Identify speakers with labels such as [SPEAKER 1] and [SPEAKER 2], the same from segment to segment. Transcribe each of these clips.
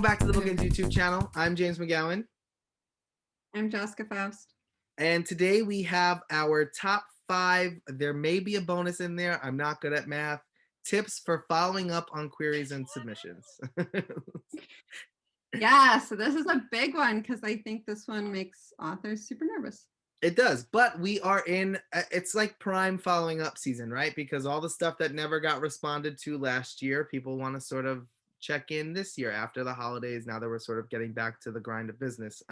[SPEAKER 1] back to the BookEnds YouTube channel. I'm James McGowan.
[SPEAKER 2] I'm Jessica Faust.
[SPEAKER 1] And today we have our top 5, there may be a bonus in there, I'm not good at math, tips for following up on queries and submissions.
[SPEAKER 2] Yeah, so this is a big one because I think this one makes authors super nervous.
[SPEAKER 1] It does, but we are in, it's like prime following up season, right? Because all the stuff that never got responded to last year, people want to sort of check in this year after the holidays, now that we're sort of getting back to the grind of business.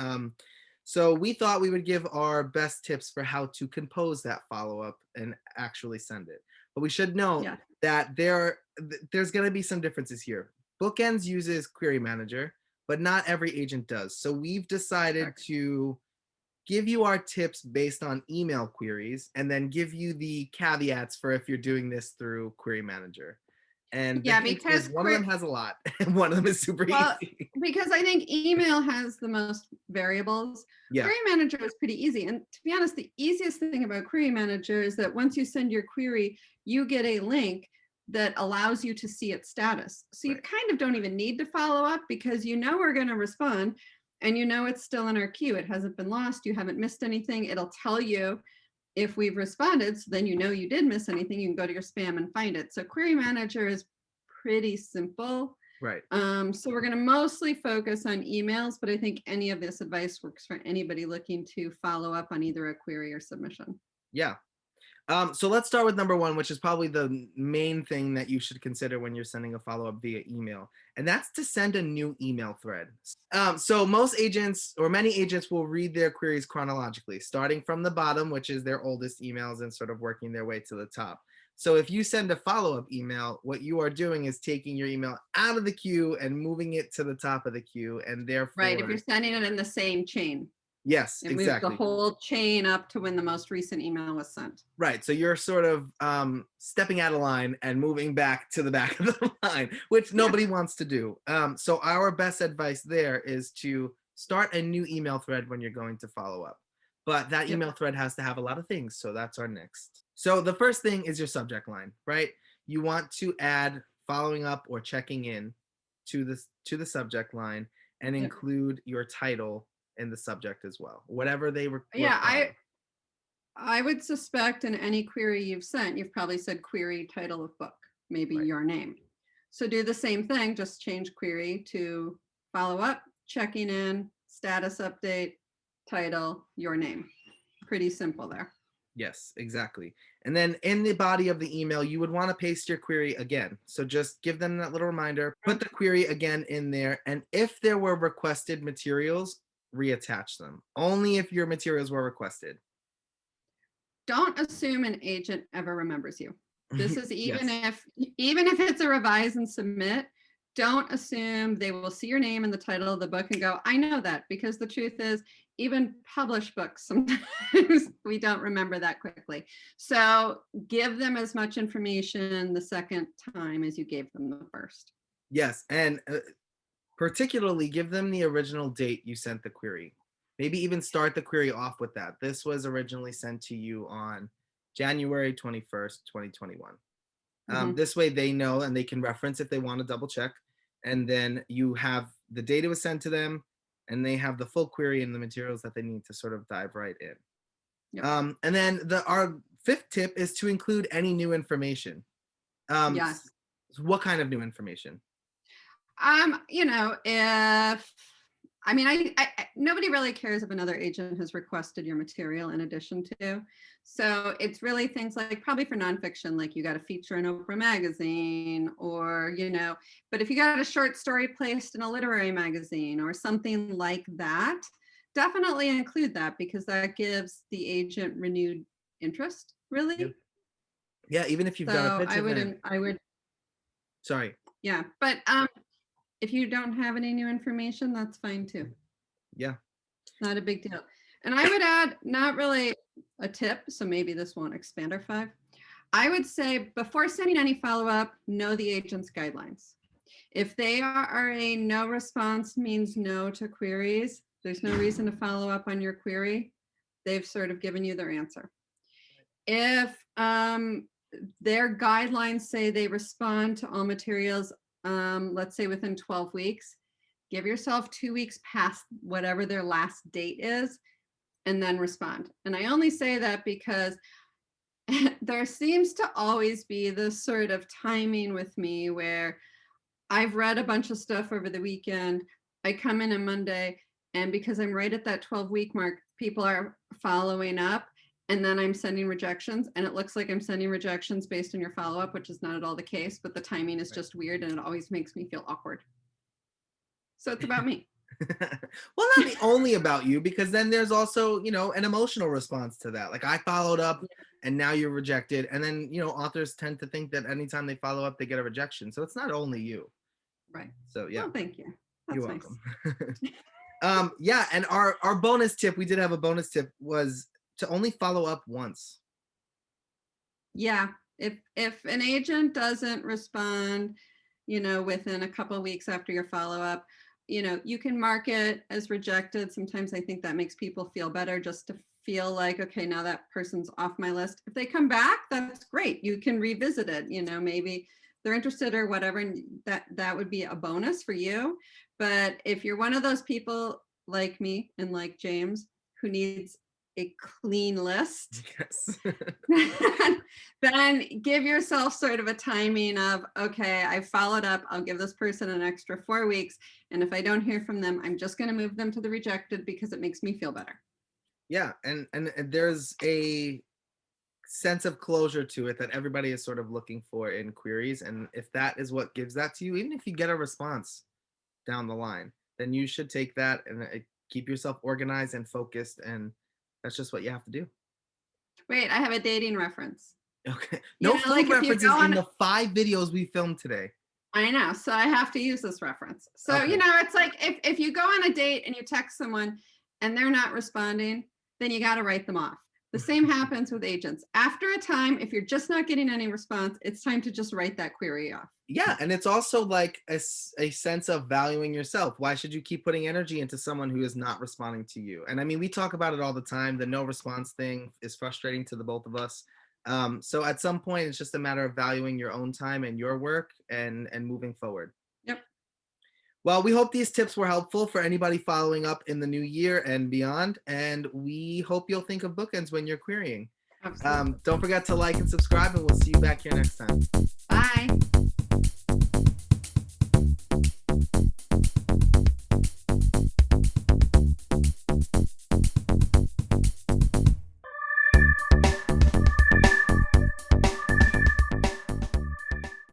[SPEAKER 1] So we thought we would give our best tips for how to compose that follow-up and actually send it. But we should note that there's going to be some differences here. BookEnds uses Query Manager, but not every agent does. So we've decided to give you our tips based on email queries and then give you the caveats for if you're doing this through Query Manager. And because one of them has a lot and one of them is super easy.
[SPEAKER 2] Because I think email has the most variables.
[SPEAKER 1] Yeah.
[SPEAKER 2] Query Manager is pretty easy. And to be honest, the easiest thing about Query Manager is that once you send your query, you get a link that allows you to see its status. So you kind of don't even need to follow up because you know we're going to respond and you know it's still in our queue. It hasn't been lost. You haven't missed anything. It'll tell you if we've responded, so then you know you did miss anything, you can go to your spam and find it. So Query Manager is pretty simple.
[SPEAKER 1] Right.
[SPEAKER 2] So we're going to mostly focus on emails, but I think any of this advice works for anybody looking to follow up on either a query or submission.
[SPEAKER 1] Yeah. So let's start with number 1, which is probably the main thing that you should consider when you're sending a follow-up via email, and that's to send a new email thread. So most agents or many agents will read their queries chronologically, starting from the bottom, which is their oldest emails, and sort of working their way to the top. So if you send a follow-up email, what you are doing is taking your email out of the queue and moving it to the top of the queue, and therefore...
[SPEAKER 2] Right, if you're sending it in the same chain.
[SPEAKER 1] Yes,
[SPEAKER 2] it
[SPEAKER 1] exactly.
[SPEAKER 2] moves the whole chain up to when the most recent email was sent.
[SPEAKER 1] Right, so you're sort of stepping out of line and moving back to the back of the line, which nobody wants to do. So our best advice there is to start a new email thread when you're going to follow up. But that email thread has to have a lot of things, so that's our next. So the first thing is your subject line, right? You want to add following up or checking in to the subject line and include your title in the subject as well, whatever they require.
[SPEAKER 2] I would suspect in any query you've sent, you've probably said query title of book, maybe your name. So do the same thing, just change query to follow up, checking in, status update, title, your name. Pretty simple there.
[SPEAKER 1] Yes, exactly. And then in the body of the email, you would want to paste your query again. So just give them that little reminder, put the query again in there. And if there were requested materials, reattach them. Only if your materials were requested.
[SPEAKER 2] Don't assume an agent ever remembers you. This is even if it's a revise and submit, don't assume they will see your name in the title of the book and go, I know that, because the truth is, even published books, sometimes we don't remember that quickly. So give them as much information the second time as you gave them the first.
[SPEAKER 1] Yes, and particularly give them the original date you sent the query. Maybe even start the query off with that. This was originally sent to you on January 21st, 2021. This way they know and they can reference if they want to double check. And then you have the data was sent to them and they have the full query and the materials that they need to sort of dive right in. And then our 5th tip is to include any new information.
[SPEAKER 2] Yes.
[SPEAKER 1] What kind of new information?
[SPEAKER 2] Nobody really cares if another agent has requested your material in addition to. So it's really things like, probably for nonfiction, like you got a feature in Oprah magazine, or, but if you got a short story placed in a literary magazine or something like that, definitely include that, because that gives the agent renewed interest, really.
[SPEAKER 1] Yeah, even if you've done a pitch event.
[SPEAKER 2] I would.
[SPEAKER 1] Sorry.
[SPEAKER 2] Yeah, but if you don't have any new information, that's fine too.
[SPEAKER 1] Yeah.
[SPEAKER 2] Not a big deal. And I would add, not really a tip, so maybe this won't expand our 5. I would say before sending any follow-up, know the agent's guidelines. If they are a no response means no to queries, there's no reason to follow up on your query. They've sort of given you their answer. If their guidelines say they respond to all materials, let's say within 12 weeks, Give yourself 2 weeks past whatever their last date is, and then respond. And I only say that because there seems to always be this sort of timing with me where I've read a bunch of stuff over the weekend. I come in on Monday, and because I'm right at that 12-week mark, people are following up, and then I'm sending rejections, and it looks like I'm sending rejections based on your follow-up, which is not at all the case, but the timing is just weird, and it always makes me feel awkward. So it's about me.
[SPEAKER 1] Well, not the only about you, because then there's also, an emotional response to that. Like, I followed up and now you're rejected. And then, authors tend to think that anytime they follow up, they get a rejection. So it's not only you.
[SPEAKER 2] Right.
[SPEAKER 1] So yeah.
[SPEAKER 2] Well, thank you. That's
[SPEAKER 1] You're
[SPEAKER 2] nice.
[SPEAKER 1] welcome. Yeah. And our bonus tip, we did have a bonus tip, was to only follow up once.
[SPEAKER 2] Yeah. If an agent doesn't respond, within a couple of weeks after your follow-up, you can mark it as rejected. Sometimes I think that makes people feel better, just to feel like, okay, now that person's off my list. If they come back, that's great. You can revisit it, maybe they're interested or whatever, and that would be a bonus for you. But if you're one of those people like me and like James who needs a clean list,
[SPEAKER 1] Yes.
[SPEAKER 2] then give yourself sort of a timing of, okay, I followed up, I'll give this person an extra 4 weeks, and if I don't hear from them, I'm just going to move them to the rejected because it makes me feel better.
[SPEAKER 1] Yeah, and there's a sense of closure to it that everybody is sort of looking for in queries, and if that is what gives that to you, even if you get a response down the line, then you should take that and keep yourself organized and focused, and that's just what you have to do.
[SPEAKER 2] Wait, I have a dating reference.
[SPEAKER 1] Okay. No food references in the 5 videos we filmed today.
[SPEAKER 2] I know. So I have to use this reference. So,
[SPEAKER 1] Okay.
[SPEAKER 2] It's like if you go on a date and you text someone and they're not responding, then you got to write them off. The same happens with agents. After a time, if you're just not getting any response, it's time to just write that query off.
[SPEAKER 1] Yeah, and it's also like a sense of valuing yourself. Why should you keep putting energy into someone who is not responding to you? And I mean, we talk about it all the time. The no response thing is frustrating to the both of us. So at some point, it's just a matter of valuing your own time and your work and moving forward.
[SPEAKER 2] Yep.
[SPEAKER 1] Well, we hope these tips were helpful for anybody following up in the new year and beyond. And we hope you'll think of BookEnds when you're querying.
[SPEAKER 2] Absolutely.
[SPEAKER 1] Don't forget to like and subscribe, and we'll see you back here next time.
[SPEAKER 2] Bye.